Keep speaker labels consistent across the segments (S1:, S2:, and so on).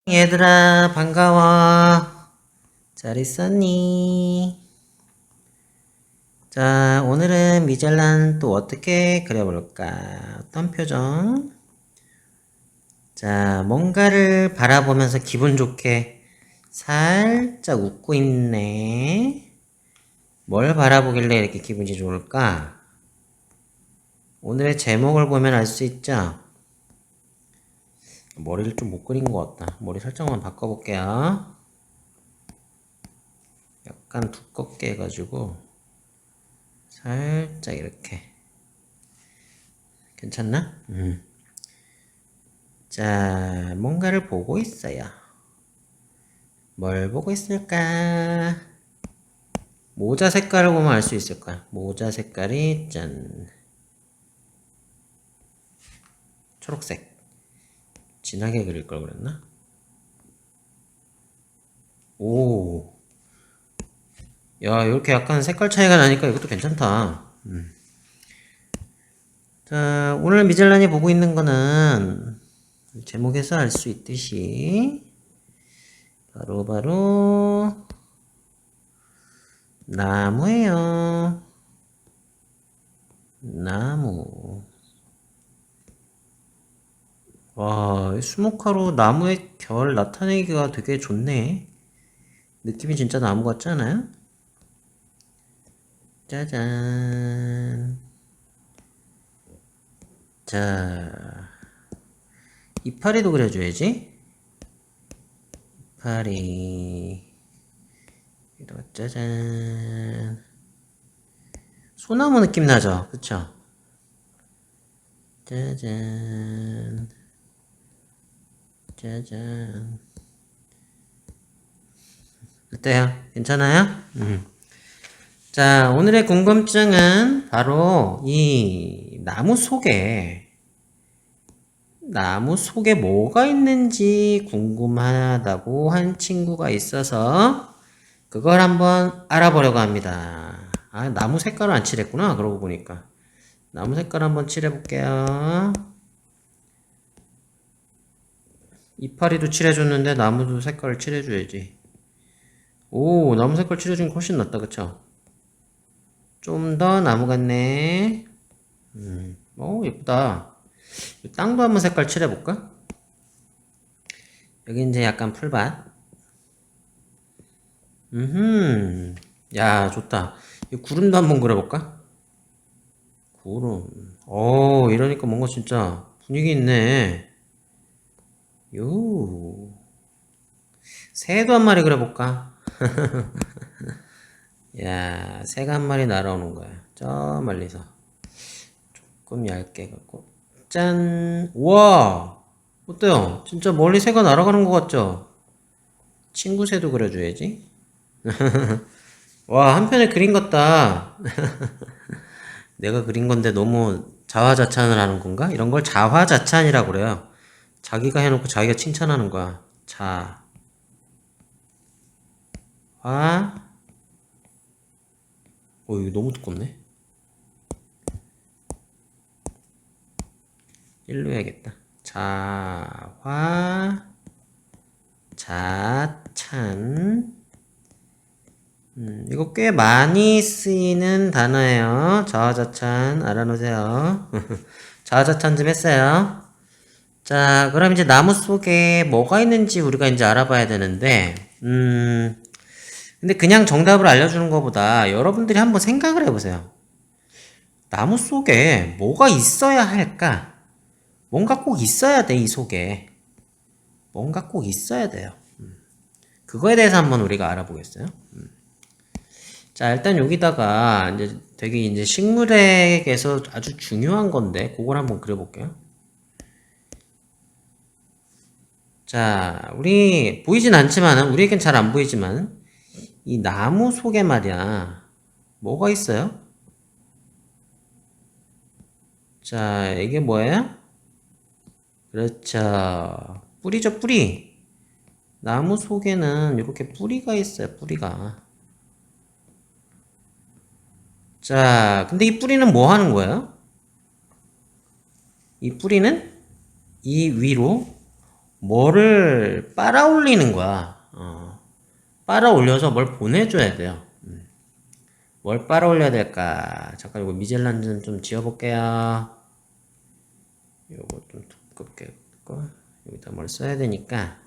S1: 얘들아, 반가워. 잘 있었니? 자, 오늘은 미젤란 또 어떻게 그려볼까? 어떤 표정? 자, 뭔가를 바라보면서 기분 좋게 살짝 웃고 있네. 뭘 바라보길래 이렇게 기분이 좋을까? 오늘의 제목을 보면 알 수 있죠? 머리를 좀 못 그린 것 같다. 머리 살짝만 바꿔볼게요. 약간 두껍게 해가지고 살짝 이렇게. 괜찮나? 자, 뭔가를 보고 있어요. 뭘 보고 있을까? 모자 색깔을 보면 알 수 있을 거야. 모자 색깔이 짠. 초록색. 진하게 그릴 걸 그랬나? 오. 야, 이렇게 약간 색깔 차이가 나니까 이것도 괜찮다. 자, 오늘 미젤란이 보고 있는 거는 제목에서 알 수 있듯이 바로 나무예요. 나무. 와, 수목화로 나무의 결 나타내기가 되게 좋네. 느낌이 진짜 나무 같지 않아요? 짜잔. 자, 이파리도 그려줘야지. 이파리. 여기다가 짜잔. 소나무 느낌 나죠? 그쵸? 짜잔. 짜잔. 어때요? 괜찮아요? 자, 오늘의 궁금증은 바로 이 나무 속에 뭐가 있는지 궁금하다고 한 친구가 있어서 그걸 한번 알아보려고 합니다. 아, 나무 색깔을 안 칠했구나. 그러고 보니까. 나무 색깔 한번 칠해볼게요. 이파리도 칠해줬는데 나무도 색깔을 칠해줘야지. 오, 나무 색깔 칠해준 게 훨씬 낫다. 그쵸? 좀 더 나무 같네. 오, 예쁘다. 땅도 한번 색깔 칠해볼까? 여기 이제 약간 풀밭. 야, 좋다. 이 구름도 한번 그려볼까? 구름. 이러니까 뭔가 진짜 분위기 있네. 요. 새도 한 마리 그려볼까? 야, 새가 한 마리 날아오는 거야. 저 멀리서. 조금 얇게 갖고. 짠! 우와! 어때요? 진짜 멀리 새가 날아가는 것 같죠? 친구 새도 그려줘야지. 와, 한편에 그림 같다. 내가 그린 건데 너무 자화자찬을 하는 건가? 이런 걸 자화자찬이라고 그래요. 자기가 해놓고 자기가 칭찬하는 거야. 자, 화, 이거 너무 두껍네. 일로 해야겠다. 자화, 자찬. 이거 꽤 많이 쓰이는 단어예요. 자화자찬 알아놓으세요. 자화자찬 좀 했어요. 자, 그럼 이제 나무 속에 뭐가 있는지 우리가 이제 알아봐야 되는데, 근데 그냥 정답을 알려주는 것보다 여러분들이 한번 생각을 해보세요. 나무 속에 뭐가 있어야 할까? 뭔가 꼭 있어야 돼, 이 속에. 뭔가 꼭 있어야 돼요. 그거에 대해서 한번 우리가 알아보겠어요. 자, 일단 여기다가 이제 되게 이제 식물에게서 아주 중요한 건데, 그걸 한번 그려볼게요. 자, 우리 보이진 않지만은, 우리에겐 잘 안 보이지만, 이 나무 속에 말이야, 뭐가 있어요? 자, 이게 뭐예요? 그렇죠. 뿌리죠, 뿌리. 나무 속에는 이렇게 뿌리가 있어요, 뿌리가. 자, 근데 이 뿌리는 뭐 하는 거예요? 이 뿌리는 이 위로 뭐를 빨아 올리는 거야. 빨아 올려서 뭘 보내줘야 돼요. 뭘 빨아 올려야 될까? 잠깐 이거 미젤란전 좀 지워볼게요. 요거 좀 두껍게 했고, 여기다 뭘 써야 되니까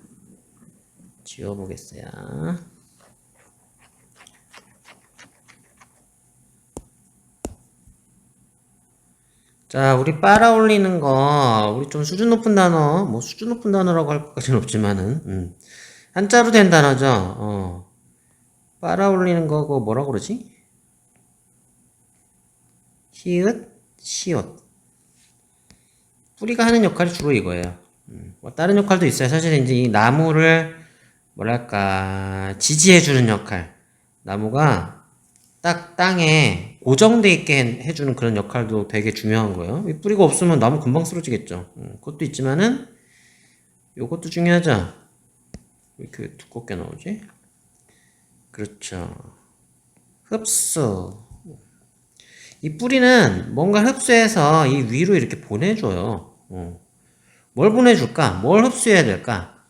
S1: 지워보겠어요. 자, 우리 빨아 올리는 거, 우리 좀 수준 높은 단어, 뭐 수준 높은 단어라고 할 것까지는 없지만은, 한자로 된 단어죠. 빨아 올리는 거, 그거 뭐라 그러지? 히읗, 시옷. 뿌리가 하는 역할이 주로 이거예요. 뭐 다른 역할도 있어요. 사실 이제 이 나무를 뭐랄까 지지해주는 역할. 나무가 딱 땅에 고정돼 있게 해주는 그런 역할도 되게 중요한 거예요. 이 뿌리가 없으면 나무 금방 쓰러지겠죠. 그것도 있지만은 요것도 중요하죠. 왜 이렇게 두껍게 나오지? 그렇죠. 흡수. 이 뿌리는 뭔가 흡수해서 이 위로 이렇게 보내줘요. 뭘 보내줄까? 뭘 흡수해야 될까?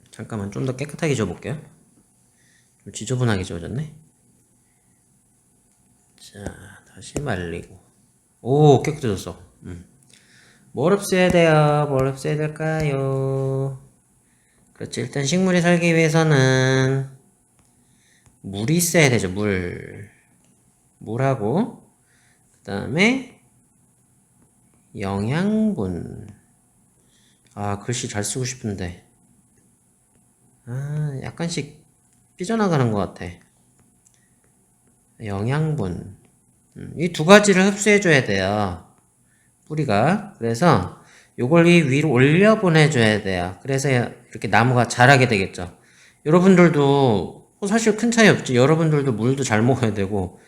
S1: 잠깐만 좀 더 깨끗하게 지워볼게요. 좀 지저분하게 지워졌네. 자, 다시 말리고. 오, 깨끗해졌어. 뭘 흡수해야 돼요? 뭘 흡수해야 될까요? 그렇지. 일단 식물이 살기 위해서는 물이 있어야 되죠. 물하고 그 다음에 영양분. 아, 글씨 잘 쓰고 싶은데. 아, 약간씩 삐져나가는 것 같아. 영양분. 이 두 가지를 흡수해줘야 돼요. 뿌리가. 그래서 요걸 이 위로 올려 보내줘야 돼요. 그래서 이렇게 나무가 자라게 되겠죠. 여러분들도 사실 큰 차이 없지. 여러분들도 물도 잘 먹어야 되고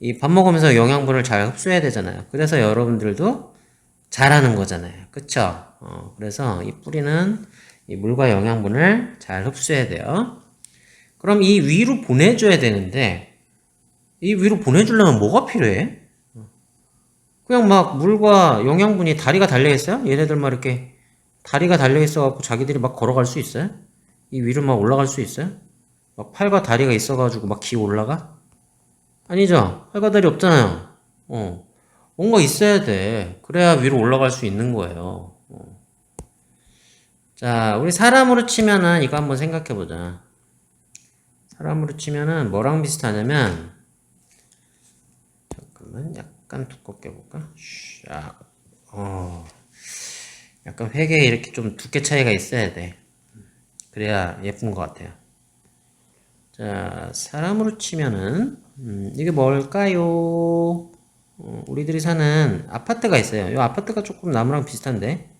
S1: 이 밥 먹으면서 영양분을 잘 흡수해야 되잖아요. 그래서 여러분들도 자라는 거잖아요. 그쵸? 그래서 이 뿌리는 이 물과 영양분을 잘 흡수해야 돼요. 그럼 이 위로 보내줘야 되는데 이 위로 보내주려면 뭐가 필요해? 그냥 막 물과 영양분이 다리가 달려있어요? 얘네들 막 이렇게 다리가 달려있어갖고 자기들이 막 걸어갈 수 있어요? 이 위로 막 올라갈 수 있어요? 막 팔과 다리가 있어가지고 막 기어 올라가? 아니죠? 팔과 다리 없잖아요. 뭔가 있어야 돼. 그래야 위로 올라갈 수 있는 거예요. 자, 우리 사람으로 치면은 이거 한번 생각해보자. 사람으로 치면은 뭐랑 비슷하냐면 잠깐만 약간 두껍게 볼까? 샥. 약간 회계에 이렇게 좀 두께 차이가 있어야 돼. 그래야 예쁜 것 같아요. 자, 사람으로 치면은 이게 뭘까요? 우리들이 사는 아파트가 있어요. 이 아파트가 조금 나무랑 비슷한데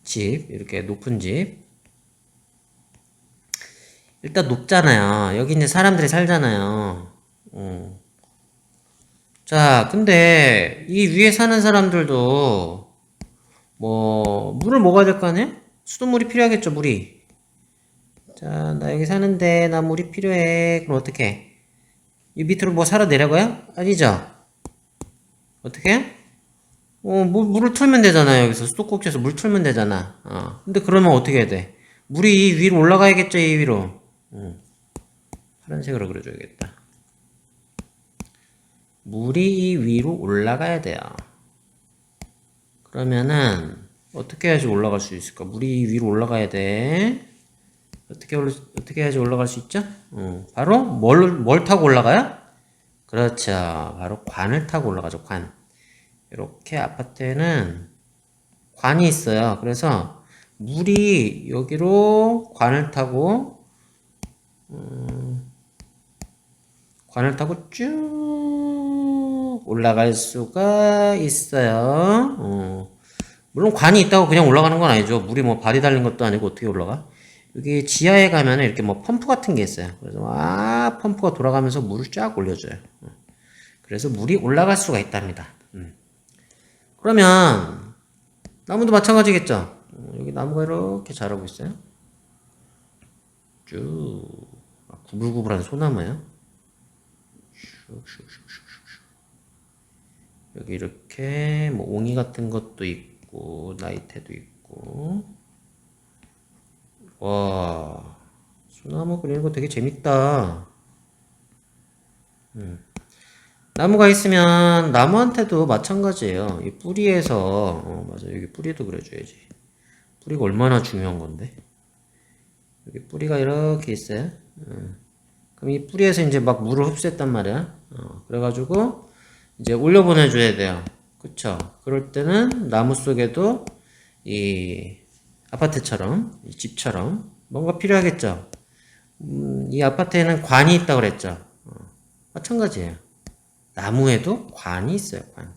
S1: 집, 이렇게 높은 집. 일단 높잖아요. 여기 이제 사람들이 살잖아요. 자, 근데 이 위에 사는 사람들도 뭐 물을 먹어야 될 거 아니에요? 수돗물이 필요하겠죠, 물이. 자, 나 여기 사는데 나 물이 필요해. 그럼 어떻게? 이 밑으로 뭐 살아 내려가요? 아니죠? 어떻게? 물을 틀면 되잖아요. 여기서 수도꼭지에서 물 틀면 되잖아. 근데 그러면 어떻게 해야 돼? 물이 이 위로 올라가야겠죠, 이 위로. 파란색으로 그려줘야겠다. 물이 이 위로 올라가야 돼요. 그러면은 어떻게 해야지 올라갈 수 있을까? 물이 이 위로 올라가야 돼. 어떻게 해야지 올라갈 수 있죠? 바로 뭘 타고 올라가요? 그렇죠. 바로 관을 타고 올라가죠. 관. 이렇게 아파트에는 관이 있어요. 그래서 물이 여기로 관을 타고 쭉 올라갈 수가 있어요. 물론 관이 있다고 그냥 올라가는 건 아니죠. 물이 뭐 발이 달린 것도 아니고 어떻게 올라가? 여기 지하에 가면 이렇게 뭐 펌프 같은 게 있어요. 그래서 펌프가 돌아가면서 물을 쫙 올려줘요. 그래서 물이 올라갈 수가 있답니다. 그러면 나무도 마찬가지겠죠. 여기 나무가 이렇게 자라고 있어요. 쭉 구불구불한 소나무예요. 여기 이렇게 뭐 옹이 같은 것도 있고 있고, 나이테도 있고. 와, 소나무 그리는 거 되게 재밌다. 나무가 있으면 나무한테도 마찬가지예요. 이 뿌리에서, 맞아. 여기 뿌리도 그려줘야지. 뿌리가 얼마나 중요한 건데. 여기 뿌리가 이렇게 있어요. 그럼 이 뿌리에서 이제 막 물을 흡수했단 말이야. 그래가지고 이제 올려보내줘야 돼요. 그쵸? 그럴 때는 나무 속에도 이 아파트처럼, 이 집처럼 뭔가 필요하겠죠? 이 아파트에는 관이 있다고 그랬죠? 마찬가지예요. 나무에도 관이 있어요, 관.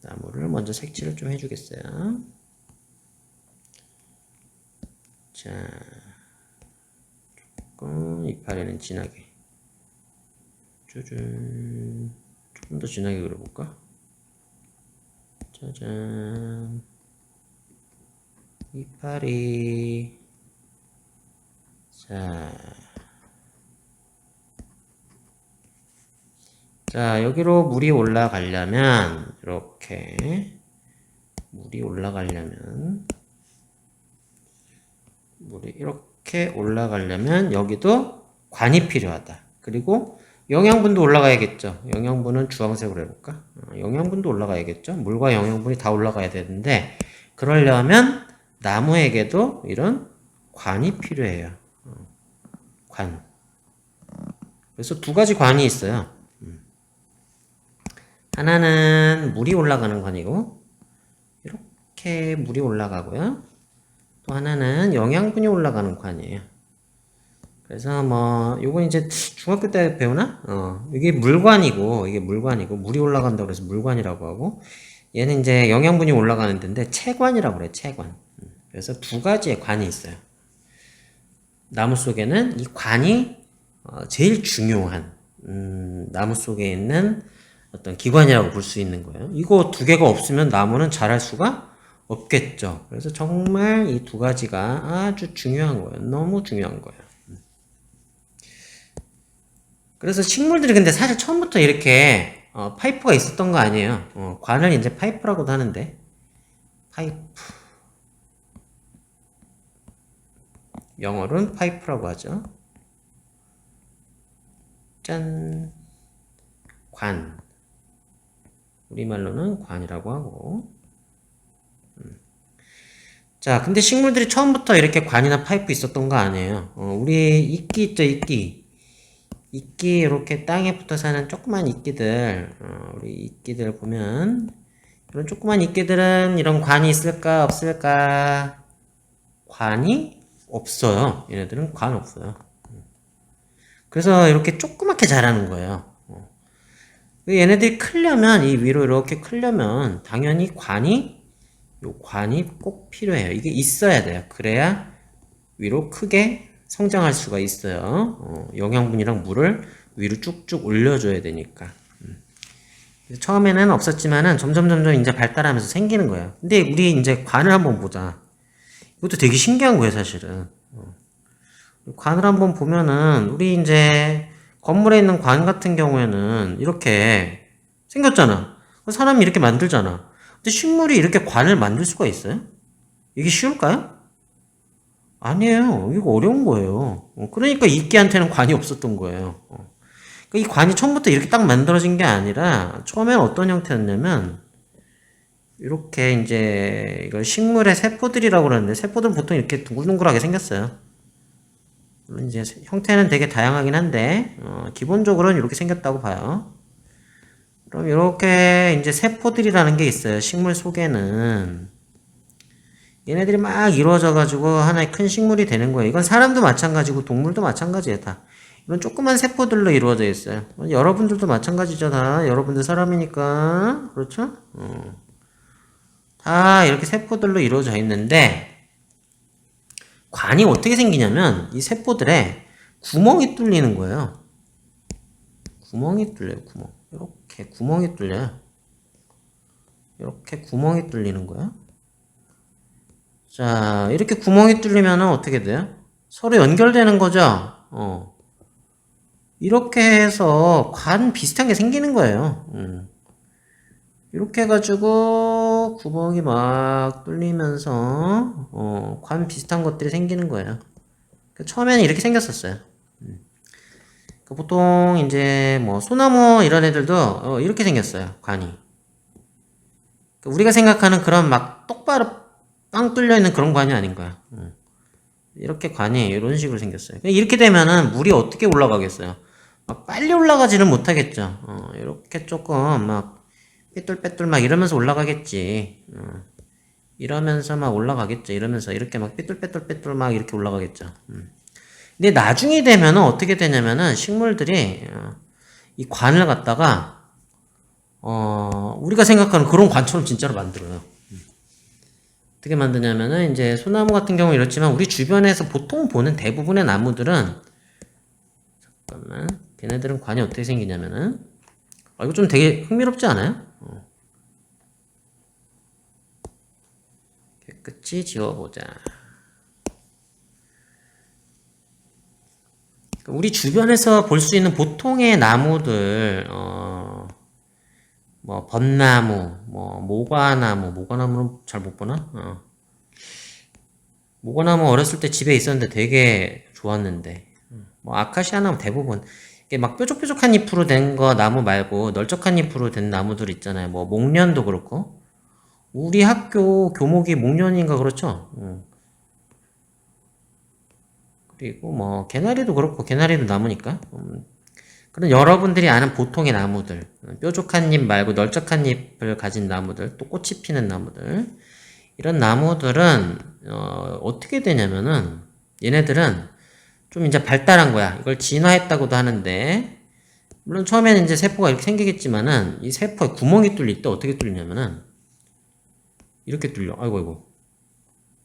S1: 나무를 먼저 색칠을 좀 해주겠어요. 자, 조금 이파리는 진하게. 짜잔. 조금 더 진하게 그려볼까? 짜잔. 이파리. 자, 여기로 물이 올라가려면, 이렇게, 물이 이렇게 올라가려면, 여기도 관이 필요하다. 그리고 영양분도 올라가야겠죠. 영양분은 주황색으로 해볼까? 영양분도 올라가야겠죠. 물과 영양분이 다 올라가야 되는데, 그러려면 나무에게도 이런 관이 필요해요. 관. 그래서 두 가지 관이 있어요. 하나는 물이 올라가는 관이고, 이렇게 물이 올라가고요. 또 하나는 영양분이 올라가는 관이에요. 그래서 뭐, 요건 이제 중학교 때 배우나? 이게 물관이고, 물이 올라간다고 그래서 물관이라고 하고, 얘는 이제 영양분이 올라가는 데인데, 체관이라고 그래, 체관. 그래서 두 가지의 관이 있어요. 나무 속에는 이 관이 제일 중요한, 나무 속에 있는 어떤 기관이라고 볼 수 있는 거예요. 이거 두 개가 없으면 나무는 자랄 수가 없겠죠. 그래서 정말 이 두 가지가 아주 중요한 거예요. 너무 중요한 거예요. 그래서 식물들이 근데 사실 처음부터 이렇게 파이프가 있었던 거 아니에요. 관을 이제 파이프라고도 하는데 파이프 영어로는 파이프라고 하죠. 짠, 관. 우리말로는 관이라고 하고. 자, 근데 식물들이 처음부터 이렇게 관이나 파이프 있었던 거 아니에요. 우리 이끼 있죠, 이끼. 이끼 이렇게 땅에 붙어 사는 조그만 이끼들, 우리 이끼들 보면 이런 조그만 이끼들은 이런 관이 있을까 없을까? 관이 없어요. 얘네들은 관 없어요. 그래서 이렇게 조그맣게 자라는 거예요. 얘네들이 크려면 이 위로 이렇게 크려면 당연히 관이 꼭 필요해요. 이게 있어야 돼요. 그래야 위로 크게 성장할 수가 있어요. 영양분이랑 물을 위로 쭉쭉 올려줘야 되니까. 처음에는 없었지만은 점점 이제 발달하면서 생기는 거예요. 근데 우리 이제 관을 한번 보자. 이것도 되게 신기한 거예요, 사실은. 관을 한번 보면은 우리 이제 건물에 있는 관 같은 경우에는 이렇게 생겼잖아. 사람이 이렇게 만들잖아. 근데 식물이 이렇게 관을 만들 수가 있어요? 이게 쉬울까요? 아니에요. 이거 어려운 거예요. 그러니까 이끼한테는 관이 없었던 거예요. 그러니까 이 관이 처음부터 이렇게 딱 만들어진 게 아니라 처음엔 어떤 형태였냐면 이렇게 이제 이걸 식물의 세포들이라고 그러는데 세포들은 보통 이렇게 둥글둥글하게 생겼어요. 물론 이제 형태는 되게 다양하긴 한데 기본적으로는 이렇게 생겼다고 봐요. 그럼 이렇게 이제 세포들이라는 게 있어요. 식물 속에는 얘네들이 막 이루어져 가지고 하나의 큰 식물이 되는 거예요. 이건 사람도 마찬가지고 동물도 마찬가지예요. 다 이런 조그만 세포들로 이루어져 있어요. 여러분들도 마찬가지죠. 다 여러분들 사람이니까 그렇죠? 다 이렇게 세포들로 이루어져 있는데 관이 어떻게 생기냐면 이 세포들에 구멍이 뚫리는 거예요. 구멍이 뚫려요. 이렇게 구멍이 뚫려요. 이렇게 구멍이 뚫리는 거예요. 자, 이렇게 구멍이 뚫리면 어떻게 돼요? 서로 연결되는 거죠? 이렇게 해서 관 비슷한 게 생기는 거예요. 이렇게 해가지고 구멍이 막 뚫리면서 관 비슷한 것들이 생기는 거예요. 처음에는 이렇게 생겼었어요. 보통 이제 뭐 소나무 이런 애들도 이렇게 생겼어요. 관이. 우리가 생각하는 그런 막 똑바로 빵 뚫려 있는 그런 관이 아닌 거야. 이렇게 관이 이런 식으로 생겼어요. 이렇게 되면은 물이 어떻게 올라가겠어요? 막 빨리 올라가지는 못하겠죠. 이렇게 조금 막 삐뚤빼뚤 막 이러면서 올라가겠지. 이러면서 막 올라가겠죠. 이러면서 이렇게 막 삐뚤빼뚤 막 이렇게 올라가겠죠. 근데 나중에 되면은 어떻게 되냐면은 식물들이 이 관을 갖다가 우리가 생각하는 그런 관처럼 진짜로 만들어요. 어떻게 만드냐면은 이제 소나무 같은 경우 이렇지만 우리 주변에서 보통 보는 대부분의 나무들은 잠깐만 걔네들은 관이 어떻게 생기냐면은 이거 좀 되게 흥미롭지 않아요? 깨끗이 지워보자. 우리 주변에서 볼 수 있는 보통의 나무들 뭐 벚나무, 뭐 모과나무는 잘 못 보나? 모과나무 어렸을 때 집에 있었는데 되게 좋았는데 뭐 아카시아 나무 대부분 이게 막 뾰족뾰족한 잎으로 된 거 나무 말고 널쩍한 잎으로 된 나무들 있잖아요. 뭐 목련도 그렇고 우리 학교 교목이 목련인가 그렇죠? 그리고 뭐 개나리도 그렇고 개나리도 나무니까 그런 여러분들이 아는 보통의 나무들 뾰족한 잎 말고 널쩍한 잎을 가진 나무들 또 꽃이 피는 나무들 이런 나무들은 어떻게 되냐면은 얘네들은 좀 이제 발달한 거야. 이걸 진화했다고도 하는데 물론 처음에는 이제 세포가 이렇게 생기겠지만은 이 세포에 구멍이 뚫릴 때 어떻게 뚫리냐면은 이렇게 뚫려. 아이고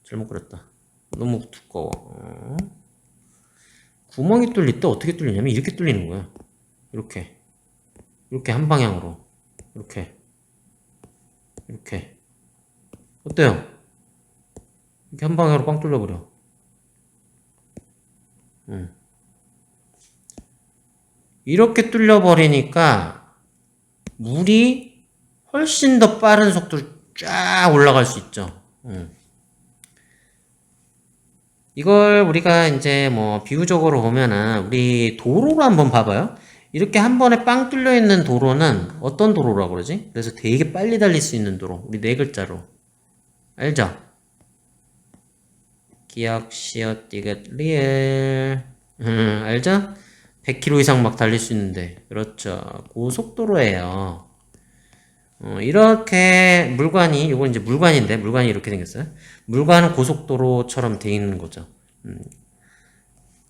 S1: 잘못 그렸다. 너무 두꺼워. 구멍이 뚫릴 때 어떻게 뚫리냐면 이렇게 뚫리는 거야. 이렇게 한 방향으로 이렇게 어때요? 이렇게 한 방향으로 빵 뚫려버려. 이렇게 뚫려버리니까 물이 훨씬 더 빠른 속도로 쫙 올라갈 수 있죠. 이걸 우리가 이제 뭐 비유적으로 보면은 우리 도로로 한번 봐봐요. 이렇게 한 번에 빵 뚫려 있는 도로는 어떤 도로라고 그러지? 그래서 되게 빨리 달릴 수 있는 도로. 우리 네 글자로. 알죠? 기억, 시옷, 디귿, 리을. 알죠? 100km 이상 막 달릴 수 있는데. 그렇죠. 고속도로예요. 이렇게 물관이, 이건 이제 물관인데, 물관이 이렇게 생겼어요. 물관은 고속도로처럼 돼 있는 거죠.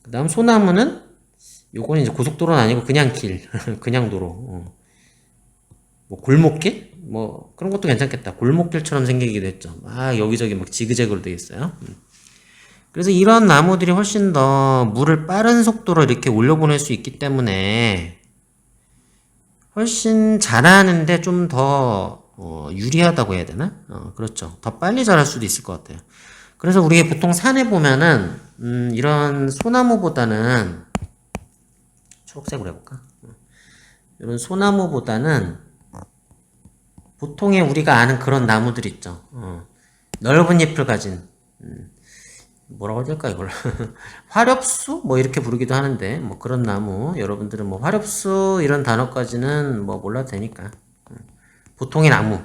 S1: 그 다음 소나무는, 요건 이제 고속도로는 아니고 그냥 길, 그냥 도로. 뭐 골목길? 뭐 그런 것도 괜찮겠다. 골목길처럼 생기기도 했죠. 막 여기저기 막 지그재그로 되어 있어요. 그래서 이런 나무들이 훨씬 더 물을 빠른 속도로 이렇게 올려보낼 수 있기 때문에 훨씬 자라는데 좀 더 유리하다고 해야 되나? 그렇죠. 더 빨리 자랄 수도 있을 것 같아요. 그래서 우리가 보통 산에 보면은 이런 소나무보다는 초록색으로 해볼까? 이런 소나무보다는 보통의 우리가 아는 그런 나무들 있죠. 넓은 잎을 가진 뭐라고 해야 될까 이걸 화렵수 뭐 이렇게 부르기도 하는데 뭐 그런 나무 여러분들은 뭐 화렵수 이런 단어까지는 뭐 몰라도 되니까 보통의 나무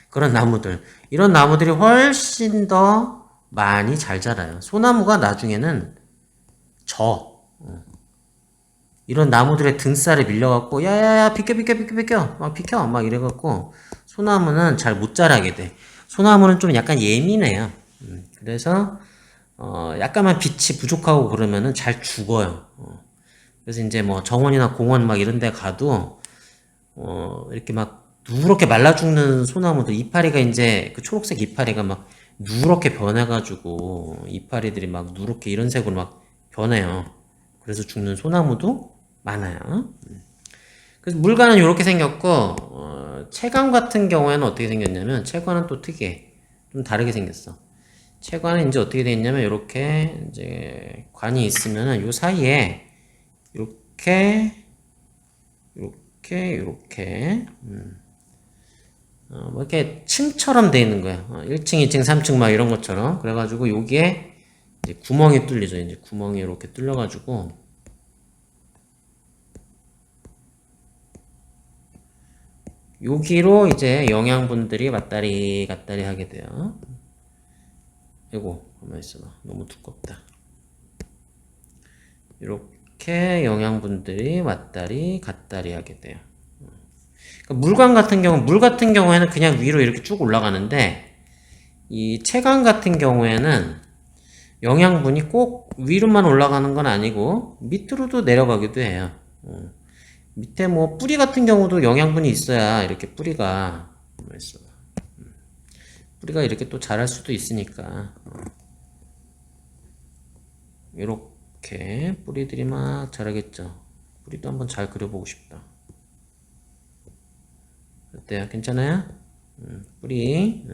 S1: 그런 나무들 이런 나무들이 훨씬 더 많이 잘 자라요. 소나무가 나중에는 저 이런 나무들의 등살에 밀려갖고 야야야 비켜 막 비켜 막 이래갖고 소나무는 잘 못 자라게 돼. 소나무는 좀 약간 예민해요. 그래서 약간만 빛이 부족하고 그러면은 잘 죽어요. 그래서 이제 뭐 정원이나 공원 막 이런 데 가도 이렇게 막 누렇게 말라 죽는 소나무도 이파리가 이제 그 초록색 이파리가 막 누렇게 변해가지고 이파리들이 막 누렇게 이런 색으로 막 변해요. 그래서 죽는 소나무도 많아요. 그래서 물관은 이렇게 생겼고 채관 같은 경우에는 어떻게 생겼냐면 채관은 또 특이해. 좀 다르게 생겼어. 채관은 이제 어떻게 돼 있냐면 이렇게 이제 관이 있으면은 요 사이에 이렇게 뭐 이렇게 층처럼 돼 있는 거예요. 1층, 2층, 3층 막 이런 것처럼. 그래가지고 여기에 이제 구멍이 뚫리죠. 이제 구멍이 이렇게 뚫려가지고 여기로 이제 영양분들이 왔다리 갔다리 하게 돼요. 이거 가만 있어봐. 너무 두껍다. 이렇게 영양분들이 왔다리 갔다리 하게 돼요. 그러니까 물 같은 경우에는 그냥 위로 이렇게 쭉 올라가는데 이 채광 같은 경우에는 영양분이 꼭 위로만 올라가는 건 아니고 밑으로도 내려가기도 해요. 밑에 뭐 뿌리 같은 경우도 영양분이 있어야 이렇게 뿌리가 이렇게 또 자랄 수도 있으니까 이렇게 뿌리들이 막 자라겠죠. 뿌리도 한번 잘 그려보고 싶다. 어때요? 괜찮아요? 뿌리.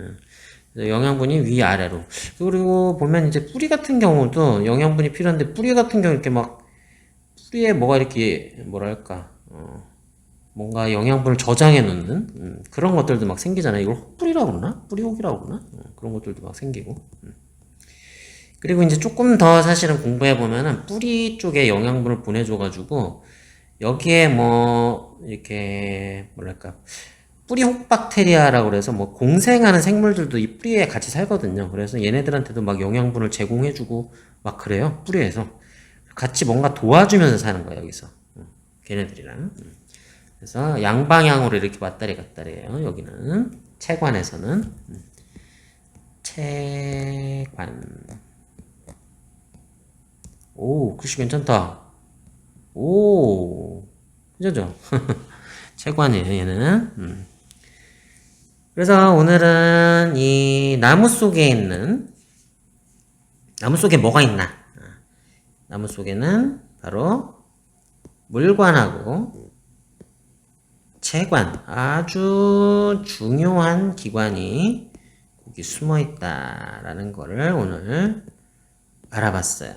S1: 영양분이 위아래로. 그리고 보면 이제 뿌리 같은 경우도 영양분이 필요한데 뿌리 같은 경우 이렇게 막 뿌리에 뭐가 이렇게 뭐랄까 뭔가 영양분을 저장해 놓는 그런 것들도 막 생기잖아요. 이걸 혹뿌리라고 그러나? 뿌리혹이라고 그러나? 그런 것들도 막 생기고. 그리고 이제 조금 더 사실은 공부해 보면은 뿌리 쪽에 영양분을 보내줘가지고 여기에 뭐 이렇게 뭐랄까 뿌리 혹박테리아라고 그래서 뭐 공생하는 생물들도 이 뿌리에 같이 살거든요. 그래서 얘네들한테도 막 영양분을 제공해주고 막 그래요. 뿌리에서 같이 뭔가 도와주면서 사는 거예요. 여기서 걔네들이랑. 그래서 양방향으로 이렇게 왔다리 갔다리 해요. 여기는 채관에서는 채관. 오, 글씨 괜찮다. 오, 그죠? 채관이에요, 얘는. 그래서 오늘은 이 나무 속에 있는, 나무 속에 뭐가 있나? 나무 속에는 바로 물관하고 채관, 아주 중요한 기관이 거기 숨어 있다라는 거를 오늘 알아봤어요.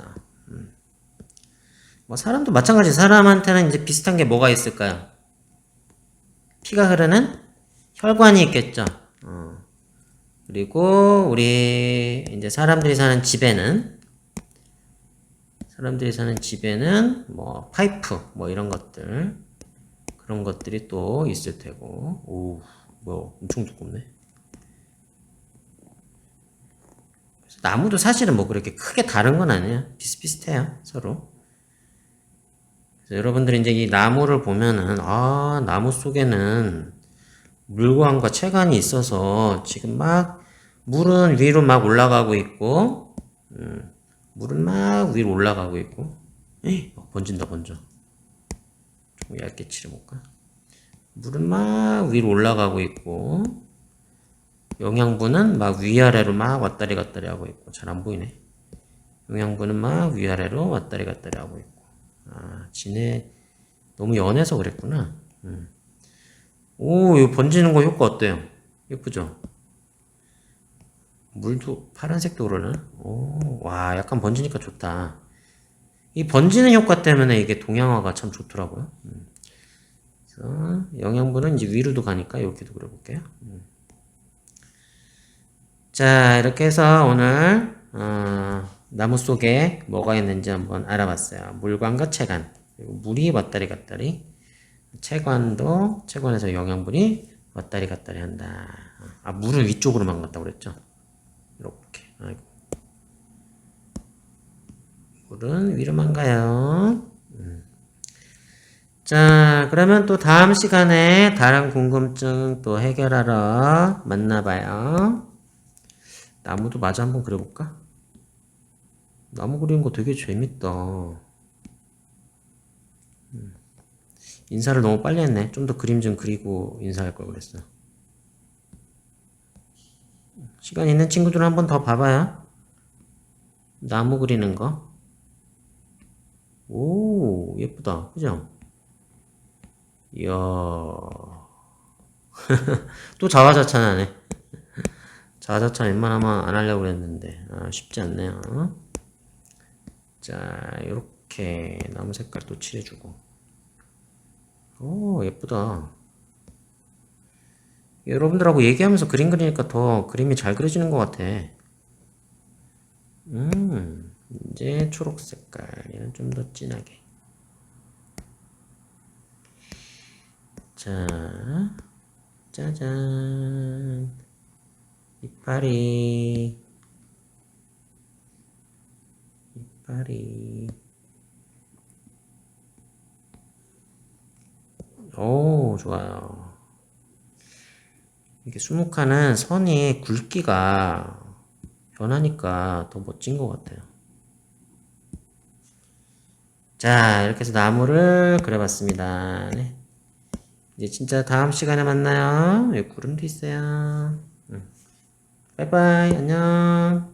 S1: 뭐 사람도 마찬가지. 사람한테는 이제 비슷한 게 뭐가 있을까요? 피가 흐르는 혈관이 있겠죠. 그리고 우리 이제 사람들이 사는 집에는 뭐 파이프 뭐 이런 것들 그런 것들이 또 있을 테고. 오, 뭐 엄청 두껍네. 나무도 사실은 뭐 그렇게 크게 다른 건 아니에요. 비슷비슷해요, 서로. 그래서 여러분들이 이제 이 나무를 보면은, 아, 나무 속에는 물광과 채관이 있어서 지금 막 물은 위로 막 올라가고 있고, 물은 막 위로 올라가고 있고, 에이, 번진다, 번져. 좀 얇게 칠해볼까? 물은 막 위로 올라가고 있고, 영양분은 막 위아래로 막 왔다리 갔다리 하고 있고, 잘 안 보이네. 영양분은 막 위아래로 왔다리 갔다리 하고 있고. 아, 지네 너무 연해서 그랬구나. 오, 이거 번지는 거 효과 어때요? 예쁘죠? 물도 파란색도 그러나? 오, 와, 약간 번지니까 좋다. 이 번지는 효과 때문에 이게 동양화가 참 좋더라고요. 그래서 영양분은 이제 위로도 가니까 이렇게도 그려볼게요. 자, 이렇게 해서 오늘 나무 속에 뭐가 있는지 한번 알아봤어요. 물관과 채관, 그리고 물이 왔다리 갔다리, 채관에서 영양분이 왔다리 갔다리 한다. 아, 물은 위쪽으로만 갔다고 그랬죠? 이렇게. 아이고. 물은 위로만 가요. 자, 그러면 또 다음 시간에 다른 궁금증 또 해결하러 만나봐요. 나무도 마저 한번 그려볼까? 나무 그리는 거 되게 재밌다. 인사를 너무 빨리 했네. 좀 더 그림 좀 그리고 인사할 걸 그랬어. 시간 있는 친구들은 한번 더 봐봐요. 나무 그리는 거. 오, 예쁘다. 그죠? 이야. 또 자화자찬하네. 자화자찬 웬만하면 안 하려고 그랬는데. 아, 쉽지 않네요. 자, 요렇게 나무 색깔 또 칠해주고. 오, 예쁘다. 여러분들하고 얘기하면서 그림 그리니까 더 그림이 잘 그려지는 것 같아. 이제 초록 색깔. 얘는 좀 더 진하게. 자, 짜잔. 이파리. 이파리. 오, 좋아요. 이게 수묵화는 선이 굵기가 변하니까 더 멋진 것 같아요. 자, 이렇게 해서 나무를 그려봤습니다. 네. 이제 진짜 다음 시간에 만나요. 여기 구름도 있어요. 빠이빠이, 안녕.